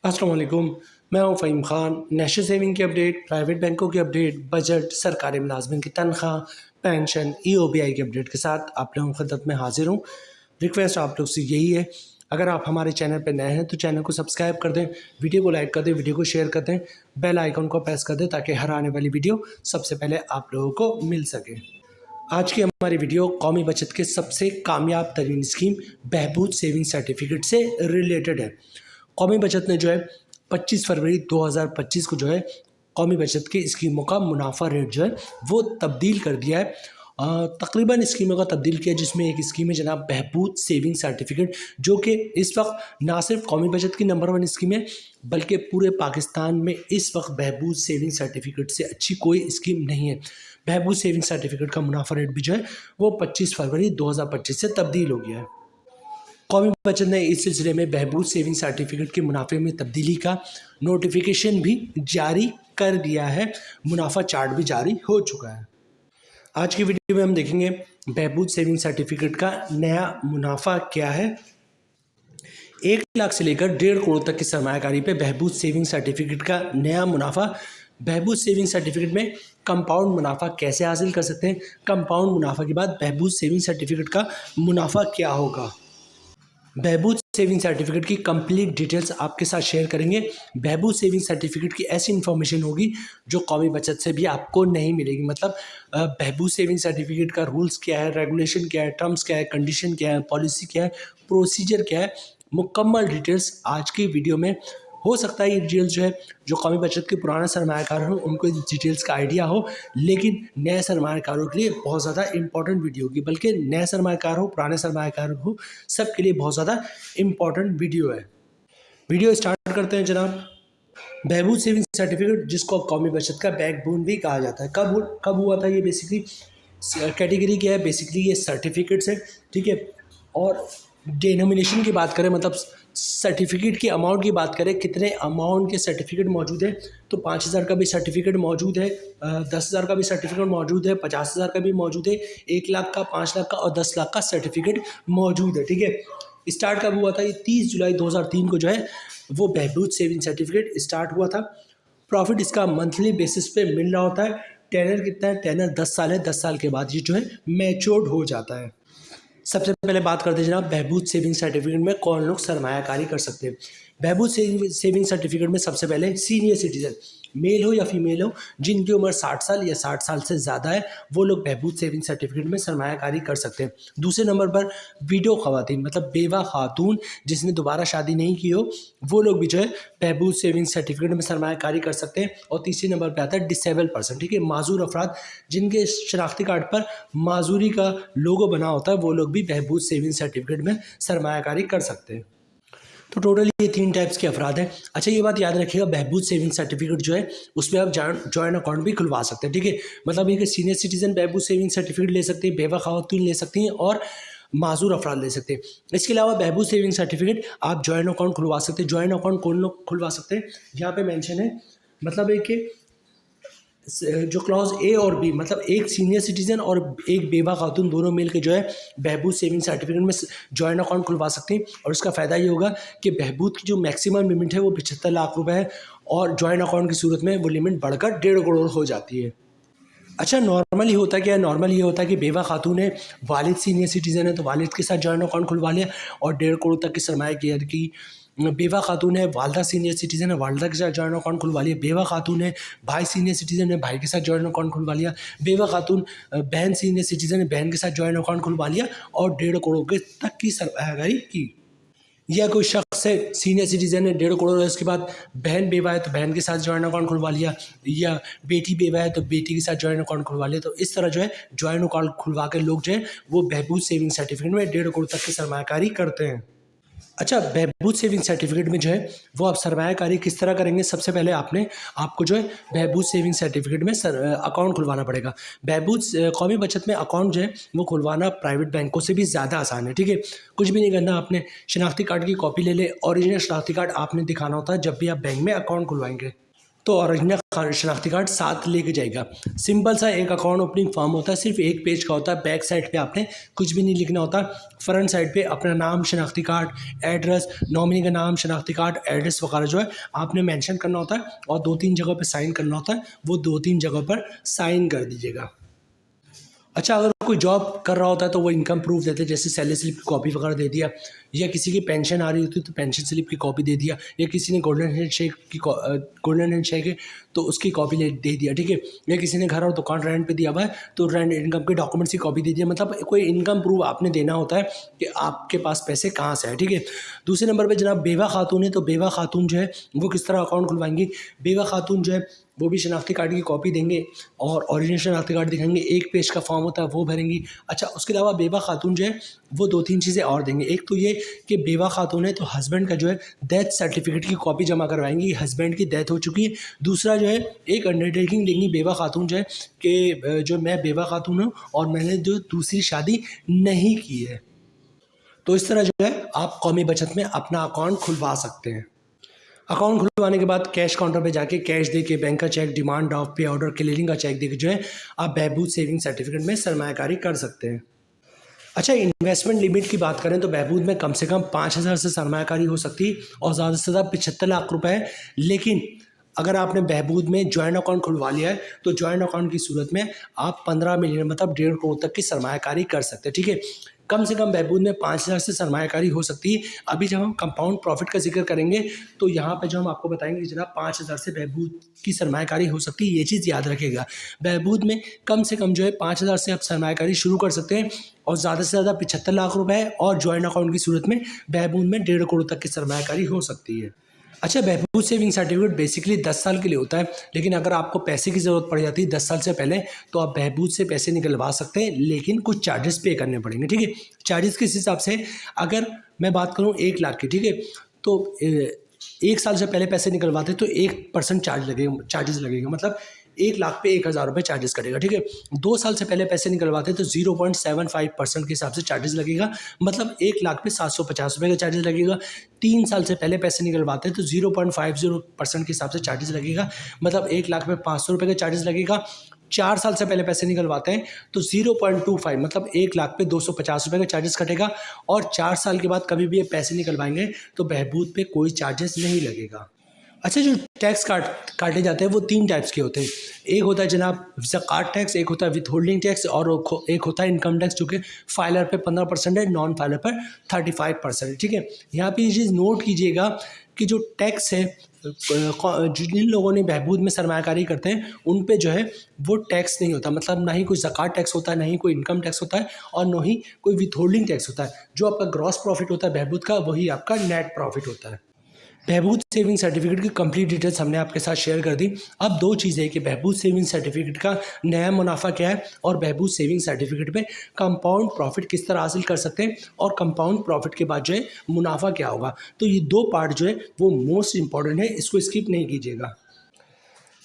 अस्सलाम वालेकुम। मैं हूं फ़हीम ख़ान। नेशनल सेविंग की अपडेट, प्राइवेट बैंकों की अपडेट, बजट, सरकारी मुलाजमिन की तनख्वाह, पेंशन, EOBI की अपडेट के साथ आप लोगों की खिदमत में हाजिर हूं। रिक्वेस्ट आप लोग से यही है, अगर आप हमारे चैनल पर नए हैं तो चैनल को सब्सक्राइब कर दें, वीडियो को लाइक कर दें, वीडियो को शेयर कर दें, बेल आइकन को प्रेस कर दें ताकि हर आने वाली वीडियो सबसे पहले आप लोगों को मिल सके। आज की हमारी वीडियो कौमी बचत के सबसे कामयाब तरीन स्कीम बहबूद सेविंग सर्टिफिकेट से रिलेटेड है। कौमी बचत ने जो है 25 फरवरी 2025 को जो है कौमी बचत की स्कीमों का मुनाफा रेट जो है वो तब्दील कर दिया है। तकरीबन स्कीमों का तब्दील किया, जिसमें एक स्कीम है जनाब बहबूद सेविंग सर्टिफिकेट, जो कि इस वक्त ना सिर्फ कौमी बचत की नंबर 1 स्कीम है बल्कि पूरे पाकिस्तान में इस वक्त बहबूद सेविंग सर्टिफिकेट से अच्छी कोई स्कीम नहीं है। बहबूद सेविंग सर्टिफिकेट का मुनाफा रेट भी जो है वो 25 फरवरी 2025 से तब्दील हो गया है। कौमी बचत ने इस सिलसिले में बहबूद सेविंग सर्टिफिकेट के मुनाफे में तब्दीली का नोटिफिकेशन भी जारी कर दिया है। मुनाफा चार्ट भी जारी हो चुका है। आज की वीडियो में हम देखेंगे बहबूद सेविंग सर्टिफिकेट का नया मुनाफा क्या है। 1 लाख से लेकर 1.5 करोड़ तक की सरमायाकारी पे बहबूद सेविंग सर्टिफिकेट का नया मुनाफा। बहबूद सेविंग सर्टिफिकेट में कंपाउंड मुनाफा कैसे हासिल कर सकते हैं, कंपाउंड मुनाफा के बाद बहबूद सेविंग सर्टिफिकेट का मुनाफा क्या होगा। बहबूद सेविंग सर्टिफिकेट की कंप्लीट डिटेल्स आपके साथ शेयर करेंगे। बहबूद सेविंग सर्टिफिकेट की ऐसी इन्फॉर्मेशन होगी जो कौमी बचत से भी आपको नहीं मिलेगी। मतलब बहबूद सेविंग सर्टिफिकेट का रूल्स क्या है, रेगुलेशन क्या है, टर्म्स क्या है, कंडीशन क्या है, पॉलिसी क्या है, प्रोसीजर क्या है, मुकम्मल डिटेल्स आज की वीडियो में। हो सकता है ये डिटेल्स जो है जो कौमी बचत के पुराने सरमायाकार हो उनको इन डिटेल्स का आइडिया हो, लेकिन नए सरमायाकारों के लिए बहुत ज़्यादा इंपॉर्टेंट वीडियो होगी। बल्कि नए सरमायाकार हो, पुराने सरमायाकार हो, सब के लिए बहुत ज़्यादा इंपॉर्टेंट वीडियो है। वीडियो स्टार्ट करते हैं जनाब। बहबूद सेविंग सर्टिफिकेट, जिसको कौमी बचत का बैकबोन भी कहा जाता है, कब हुआ था ये? बेसिकली कैटेगरी क्या है? बेसिकली ये सर्टिफिकेट्स है, ठीक है। और डिनोमिनेशन की बात करें, मतलब सर्टिफिकेट की अमाउंट की बात करें, कितने अमाउंट के सर्टिफिकेट मौजूद है, तो 5,000 का भी सर्टिफिकेट मौजूद है, 10,000 का भी सर्टिफिकेट मौजूद है, 50,000 का भी मौजूद है, 1 लाख का, 5 लाख का और 10 लाख का सर्टिफिकेट मौजूद है, ठीक है। स्टार्ट कब हुआ था? ये 30 जुलाई 2003 को जो है वो बहबूद सेविंग सर्टिफिकेट स्टार्ट हुआ था। प्रॉफिट इसका मंथली बेसिस पे मिल रहा होता है। टेनर कितना है? टेनर 10 साल है। 10 साल के बाद ये जो है मैच्योर्ड हो जाता है। सबसे पहले बात करते हैं जनाब बहबूद सेविंग सर्टिफिकेट में कौन लोग सरमायाकारी कर सकते हैं। बहबूद सेविंग सर्टिफिकेट में सबसे पहले सीनियर सिटीजन, मेल हो या फीमेल हो, जिनकी उम्र 60 साल या 60 साल से ज़्यादा है, वो लोग बहबूद सेविंग सर्टिफिकेट में सरमायाकारी कर सकते हैं। दूसरे नंबर पर विडो खवातीन, मतलब बेवा खातून जिसने दोबारा शादी नहीं की हो, वो लोग भी जो है बहबूद सेविंग सर्टिफिकेट में सरमायाकारी कर सकते हैं। और तीसरे नंबर पर आता है डिसेबल पर्सन, ठीक है, माजूर अफराद जिनके शनाख्ती कार्ड पर माजूरी का लोगो बना होता है, वो लोग भी बहबूद सेविंग सर्टिफिकेट में सरमायाकारी कर सकते हैं। तो टोटल ये 3 टाइप्स के अफराद हैं। अच्छा, ये बात याद रखिएगा, बहबूद सेविंग सर्टिफिकेट जो है उसमें आप जॉइंट अकाउंट भी खुलवा सकते हैं, ठीक है। मतलब ये कि सीनियर सिटीजन बहबूद सेविंग सर्टिफिकेट ले सकते हैं, बेवा खातून ले सकती हैं और माजूर अफराद ले सकते हैं। इसके अलावा बहबूद सेविंग सर्टिफिकेट आप जॉइंट अकाउंट खुलवा सकते हैं। जॉइंट अकाउंट कौन लोग खुलवा सकते हैं? यहाँ पे मेंशन है, मतलब है कि जो क्लॉज ए और बी, मतलब एक सीनियर सिटीजन और एक बेवा खातून दोनों मिल के जो है बहबूद सेविंग सर्टिफिकेट में जॉइंट अकाउंट खुलवा सकते हैं। और इसका फ़ायदा ये होगा कि बहबूद की जो मैक्सिमम लिमिट है वो 75 लाख रुपए है और जॉइंट अकाउंट की सूरत में वो लिमिट बढ़कर 1.5 करोड़ हो जाती है। अच्छा, नॉर्मली होता क्या है? नॉर्मली ये होता है कि बेवा खातून है, वालिद सीनियर सिटीजन है, तो वालिद के साथ जॉइंट अकाउंट खुलवा लिया और 1.5 करोड़ तक की सरमाया की। बेवा खातून है, वालदा सीनियर सिटीजन है, वालदा के साथ जॉइंट अकाउंट खुलवा लिया। बेवा खातून है, भाई सीनियर सिटीजन है, भाई के साथ जॉइंट अकाउंट खुलवा लिया। बेवा खातून बहन सीनियर सिटीजन है, बहन के साथ जॉइंट अकाउंट खुलवा लिया और 1.5 करोड़ के तक की सरमायाकारी की। या कोई शख्स है, सीनियर सिटीजन है, 1.5 करोड़ है, उसके बाद बहन बेवा है तो बहन के साथ जॉइंट अकाउंट खुलवा लिया, या बेटी बेवा है तो बेटी के साथ जॉइंट अकाउंट खुलवा लिया। तो इस तरह जो है जॉइंट अकाउंट खुलवा के लोग जो है वो बहबूद सेविंग सर्टिफिकेट में 1.5 करोड़ तक की सरमायाकारी करते हैं। अच्छा, बहबूद सेविंग सर्टिफिकेट में जो है वो आप सरमायाकारी किस तरह करेंगे? सबसे पहले आपको जो है बहबूद सेविंग सर्टिफिकेट में अकाउंट खुलवाना पड़ेगा। बहबूद कौमी बचत में अकाउंट जो है वो खुलवाना प्राइवेट बैंकों से भी ज़्यादा आसान है, ठीक है। कुछ भी नहीं करना, आपने शनाख्ती कार्ड की कॉपी ले ले, ओरिजिनल शनाख्ती कार्ड आपने दिखाना होता है जब भी आप बैंक में अकाउंट खुलवाएंगे। तो ओरिजिनल शनाख्ती कार्ड साथ लेके जाएगा। सिंपल सा एक अकाउंट ओपनिंग फॉर्म होता है, सिर्फ एक पेज का होता है। बैक साइड पे आपने कुछ भी नहीं लिखना होता। फ्रंट साइड पे अपना नाम, शनाख्ती कार्ड, एड्रेस, नॉमिनी का नाम, शनाख्ती कार्ड, एड्रेस वगैरह जो है आपने मेंशन करना होता है और 2-3 जगह पे साइन करना होता है। वो 2-3 जगह पर साइन कर दीजिएगा। अच्छा, अगर कोई जॉब कर रहा होता है तो वो इनकम प्रूफ देते हैं, जैसे सैलरी स्लिप की कॉपी वगैरह दे दिया, या किसी की पेंशन आ रही होती है तो पेंशन स्लिप की कॉपी दे दिया, या किसी ने गोल्डन हैंडशेक है तो उसकी कॉपी दे दिया, ठीक है। या किसी ने घर और दुकान रेंट पे दिया हुआ है तो रेंट इनकम के डॉक्यूमेंट्स की कॉपी दे दिया। मतलब कोई इनकम प्रूफ आपने देना होता है कि आपके पास पैसे कहाँ से आए, ठीक है। दूसरे नंबर पर जनाब बेवा खातून है, तो बेवा खातून जो है वो किस तरह अकाउंट खुलवाएंगी। बेवा खातून जो है वो भी शनाख्ती कार्ड की कॉपी देंगे और ओरिजिनल शनाख्ती कार्ड दिखाएंगे। एक पेज का फॉर्म होता है वो भरेंगी। अच्छा, उसके अलावा बेवा खातून जो है वो 2-3 चीज़ें और देंगे। एक तो ये कि बेवा खातून है तो हस्बैंड का जो है डेथ सर्टिफिकेट की कॉपी जमा करवाएंगी, हस्बैंड की डेथ हो चुकी है। दूसरा जो है एक अंडरटेकिंग देंगी बेवा खातून जो है कि जो मैं बेवा खातून हूँ और मैंने जो दूसरी शादी नहीं की है। तो इस तरह जो है आप कौमी बचत में अपना अकाउंट खुलवा सकते हैं। अकाउंट खुलवाने के बाद कैश काउंटर पे जाके कैश दे के, बैंक का चेक, डिमांड ड्राफ्ट, पे ऑर्डर, क्लियरिंग का चेक दे के जो है आप बहबूद सेविंग सर्टिफिकेट में सरमायाकारी कर सकते हैं। अच्छा, इन्वेस्टमेंट लिमिट की बात करें तो बहबूद में कम से कम 5,000 से सरमायाकारी हो सकती है और ज़्यादा से ज़्यादा 75 लाख रुपए है। लेकिन अगर आपने बहबूद में जॉइंट अकाउंट खुलवा लिया है तो जॉइंट अकाउंट की सूरत में आप 15 मिलियन मतलब 1.5 करोड़ तक की सरमायाकारी कर सकते हैं, ठीक है। कम से कम बहबूद में 5,000 से सरमायाकारी हो सकती है। अभी जब हम कंपाउंड प्रॉफिट का जिक्र करेंगे तो यहाँ पे जो हम आपको बताएंगे कि जनाब 5,000 से बहबूद की सरमायाकारी हो सकती है। ये चीज़ याद रखिएगा, बहबूद में कम से कम जो है 5,000 से आप सरमायाकारी शुरू कर सकते हैं और ज़्यादा से ज़्यादा 75 लाख रुपए है और जॉइंट अकाउंट की सूरत में बहबूद में 1.5 करोड़ तक की सरमायाकारी हो सकती है। अच्छा, बहबूद सेविंग सर्टिफिकेट बेसिकली 10 साल के लिए होता है, लेकिन अगर आपको पैसे की ज़रूरत पड़ जाती है 10 साल से पहले तो आप बहबूद से पैसे निकलवा सकते हैं, लेकिन कुछ चार्जेस पे करने पड़ेंगे, ठीक है। चार्जेस किस हिसाब से, अगर मैं बात करूँ 1 लाख की, ठीक है, तो 1 साल से पहले पैसे निकलवाते तो 1% चार्जेस लगेगा, मतलब 1 लाख पे 1,000 रुपये चार्जेस कटेगा, ठीक है। 2 साल से पहले पैसे निकलवाते तो 0.75% के हिसाब से चार्जेस लगेगा, मतलब 1 लाख पे 750 रुपये का चार्जेस लगेगा। 3 साल से पहले पैसे निकलवाते तो 0.50% के हिसाब से चार्जेस लगेगा, मतलब 1 लाख पे 500 रुपये का चार्जेस लगेगा। 4 साल से पहले पैसे निकलवाते हैं तो 0.25 मतलब 1 लाख पे 250 रुपये का चार्जेस कटेगा और 4 साल के बाद कभी भी ये पैसे निकलवाएंगे तो बहबूद पे कोई चार्जेस नहीं लगेगा। अच्छा, जो टैक्स काटे जाते हैं वो 3 टाइप्स के होते हैं। एक होता है जनाब ज़कात टैक्स, एक होता है विथ होल्डिंग टैक्स और एक होता है इनकम टैक्स, जो कि फाइलर पे 15% है, नॉन फाइलर पर 35% है, ठीक है। यहाँ पे ये चीज़ नोट कीजिएगा कि जो टैक्स है जिन लोगों ने बहबूद में सरमायाकारी करते हैं उन पे जो है वो टैक्स नहीं होता, मतलब ना ही कोई ज़कात टैक्स होता है, ना ही कोई इनकम टैक्स होता है और ना ही कोई विथ होल्डिंग टैक्स होता है। जो आपका ग्रॉस प्रॉफिट होता है बहबूद का, वही आपका नेट प्रॉफिट होता है। बहबूद सेविंग सर्टिफिकेट की कंप्लीट डिटेल्स हमने आपके साथ शेयर कर दी। अब 2 चीज़ें हैं कि बहबूद सेविंग सर्टिफिकेट का नया मुनाफा क्या है और बहबूद सेविंग सर्टिफिकेट पे कंपाउंड प्रॉफिट किस तरह हासिल कर सकते हैं और कंपाउंड प्रॉफिट के बाद जो है मुनाफा क्या होगा। तो ये 2 पार्ट जो है वो मोस्ट इंपॉर्टेंट है, इसको स्किप नहीं कीजिएगा।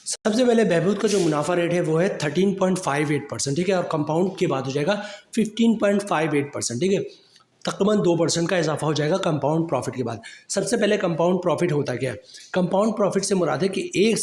सबसे पहले बहबूद का जो मुनाफा रेट है वो है 13.58%, ठीक है, और कंपाउंड के बाद हो जाएगा 15.58%, ठीक है। तकरीबन 2% का इजाफा हो जाएगा कंपाउंड प्रॉफिट के बाद। सबसे पहले कंपाउंड प्रॉफिट होता क्या है। कंपाउंड प्रॉफिट से मुराद है कि 1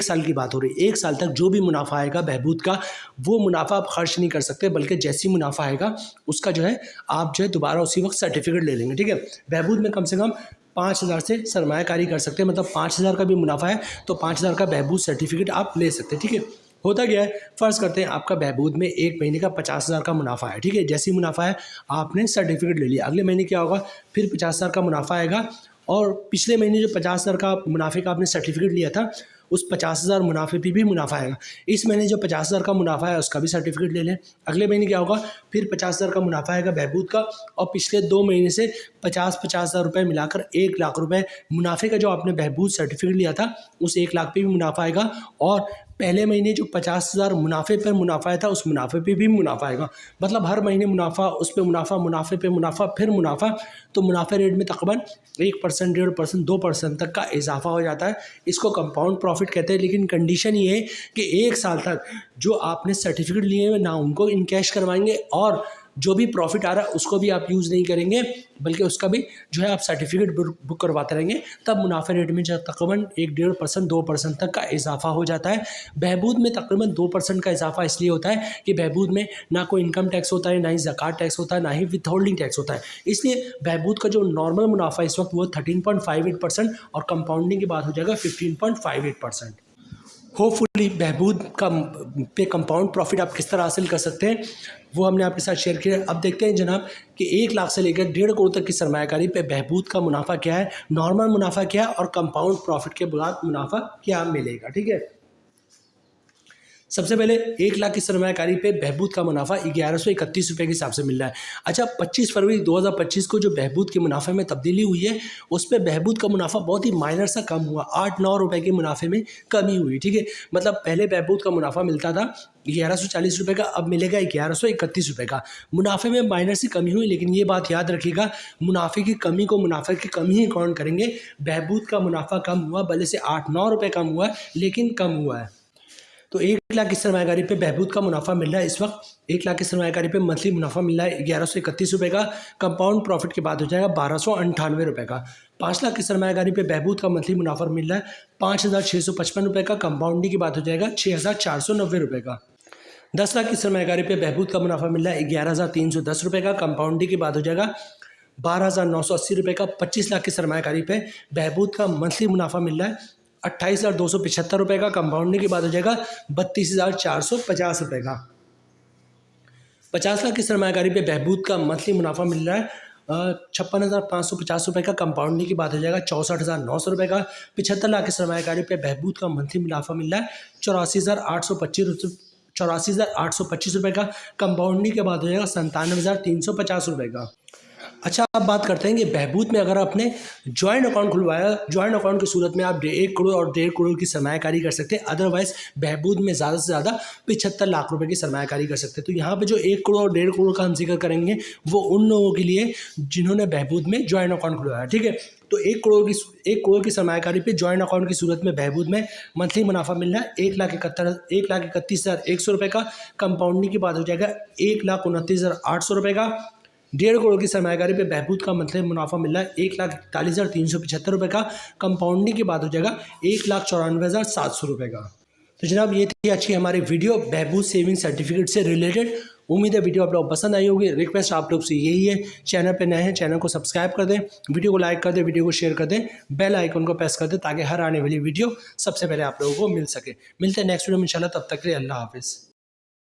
साल की बात हो रही है, 1 साल तक जो भी मुनाफा आएगा बहबूद का, वो मुनाफा आप खर्च नहीं कर सकते, बल्कि जैसी मुनाफा आएगा उसका जो है आप जो है दोबारा उसी वक्त सर्टिफिकेट ले लेंगे, ठीक है। बहबूद में कम से कम 5,000 से सरमायाकारी कर सकते हैं, मतलब 5,000 का भी मुनाफा है तो 5,000 का बहबूद सर्टिफिकेट आप ले सकते हैं, ठीक है। होता क्या है, फ़र्ज़ करते हैं आपका बहबूद में 1 महीने का 50,000 का मुनाफा है, ठीक है। जैसी मुनाफा है आपने सर्टिफिकेट ले लिया, अगले महीने क्या होगा, फिर 50,000 का मुनाफा आएगा और पिछले महीने जो 50,000 का मुनाफे का आपने सर्टिफिकेट लिया था उस 50,000 मुनाफे पे भी मुनाफा आएगा। इस महीने जो 50,000 का मुनाफा है उसका भी सर्टिफिकेट ले लें। अगले महीने क्या होगा, फिर 50,000 का मुनाफा आएगा बहबूद का और पिछले 2 महीने से 50,000 रुपये मिलाकर 1 लाख रुपये मुनाफे का जो आपने बहबूद सर्टिफिकेट लिया था उस 1 लाख पे भी मुनाफा आएगा और पहले महीने जो 50,000 मुनाफे पर मुनाफा आया था उस मुनाफे पे भी मुनाफा आएगा। मतलब हर महीने मुनाफा, उस पे मुनाफा, मुनाफे पे मुनाफा, फिर मुनाफा। तो मुनाफे रेट में तकरीबन 1%, 1.5%, 2% तक का इजाफा हो जाता है। इसको कंपाउंड प्रॉफिट कहते हैं। लेकिन कंडीशन ये है कि 1 साल तक जो आपने सर्टिफिकेट लिए हैं ना उनको इन कैश करवाएंगे और जो भी प्रॉफिट आ रहा है उसको भी आप यूज़ नहीं करेंगे, बल्कि उसका भी जो है आप सर्टिफिकेट बुक करवाते रहेंगे, तब मुनाफे रेट में जो तकरीबन 1-1.5% 2% तक का इजाफा हो जाता है। बहबूद में तकरीबन 2% का इजाफा इसलिए होता है कि बहबूद में ना कोई इनकम टैक्स होता है, ना ही ज़कात टैक्स होता है, ना ही विथ होल्डिंग टैक्स होता है। इसलिए बहबूद का जो नॉर्मल मुनाफा इस वक्त वो 13.58% और कंपाउंडिंग के बाद हो जाएगा 15.58%। होपफुली बहबूद का पे कंपाउंड प्रॉफिट आप किस तरह हासिल कर सकते हैं वो हमने आपके साथ शेयर किया। अब देखते हैं जनाब कि 1 लाख से लेकर 1.5 करोड़ तक की सरमायाकारी पे बहबूद का मुनाफा क्या है, नॉर्मल मुनाफा क्या है और कंपाउंड प्रॉफिट के बाद मुनाफा क्या मिलेगा। ठीक है, सबसे पहले 1 लाख की सरमायाकारी पे बहबूद का मुनाफा 1131 रुपये के हिसाब से मिल रहा है। अच्छा, 25 फरवरी 2025 को जो बहबूद के मुनाफे में तब्दीली हुई है उस पर बहबूद का मुनाफा बहुत ही माइनर सा कम हुआ, 8-9 रुपये के मुनाफे में कमी हुई। ठीक है, मतलब पहले बहबूद का मुनाफा मिलता था 1140 रुपये का, अब मिलेगा 1131 रुपये का। मुनाफे में माइनर सी कमी हुई, लेकिन ये बात याद रखिएगा मुनाफे की कमी को मुनाफे की कमी ही काउंट करेंगे। बहबूद का मुनाफा कम हुआ, भले से 8-9 रुपये कम हुआ है, लेकिन कम हुआ है। तो 1 लाख की सरमायाकारी पे बहबूद का मुनाफा मिल रहा है इस वक्त 1 लाख की सरमायाकारी पे मंथली मुनाफा मिल रहा है 1131 रुपये का, कंपाउंड प्रॉफिट के बाद हो जाएगा 1298 रुपये का। 5 लाख की सरमायाकारी पे बहबूद का मंथली मुनाफा मिल रहा है 5655 रुपये का, कंपाउंडिंग की बात हो जाएगा 6490 रुपये का। 10 लाख की सरमायाकारी पे बहबूद का मुनाफा मिल रहा है 11310 रुपये का, कंपाउंडिंग की बात हो जाएगा 12980 रुपये का। 25 लाख की सरमायाकारी पे बहबूद का मंथली मुनाफा मिल रहा है 28,275 रुपये का, कंपाउंडिंग की बात हो जाएगा 32,450 रुपये का। 50 लाख की सरमायाकारी पे बहबूद का मंथली मुनाफा मिल रहा है 56,550 रुपये का, कंपाउंडिंग की बात हो जाएगा 64,900 रुपये का। 75 लाख की सरमायाकारी पे बहबूद का मंथली मुनाफा मिल रहा है 84,825 रुपये का, कंपाउंडिंग के बाद हो जाएगा 97,350 रुपये का। अच्छा, आप बात करते हैं कि बहबूद में अगर आपने जॉइंट अकाउंट खुलवाया, जॉइंट अकाउंट की सूरत में आप 1 करोड़ और 1.5 करोड़ की सरमायाकारी कर सकते हैं। अदरवाइज बहबूद में ज़्यादा से ज़्यादा 75 लाख रुपए की सरमायाकारी कर सकते हैं। तो यहाँ पे जो 1 करोड़ और 1.5 करोड़ का हम जिक्र करेंगे वो उन लोगों के लिए जिन्होंने बहबूद में जॉइंट अकाउंट खुलवाया। ठीक है, तो 1 करोड़ की सरमायाकारी पे जॉइंट अकाउंट की सूरत में बहबूद में मंथली मुनाफा मिल रहा है 1,31,131 रुपये का, कंपाउंडिंग की बात हो जाएगा 1,29,800 रुपये का। 1.5 करोड़ की सरमायाकारी पे बहबूद का मंथली मुनाफा मिल रहा है 1,41,375 रुपये का, कंपाउंडिंग की बात हो जाएगा 1,94,700 रुपये का। तो जनाब ये थी आज की हमारी वीडियो बहबूद सेविंग सर्टिफिकेट से रिलेटेड। उम्मीद है वीडियो आप लोग पसंद आई होगी। रिक्वेस्ट आप लोग से यही है, चैनल पे नए हैं चैनल को सब्सक्राइब कर दें, वीडियो को लाइक कर दें, वीडियो को शेयर कर दें, बेल आइकन को प्रेस कर दें ताकि हर आने वाली वीडियो सबसे पहले आप लोगों को मिल सके। मिलते हैं नेक्स्ट वीडियो में इंशाल्लाह, तब तक के लिए अल्लाह हाफिज़।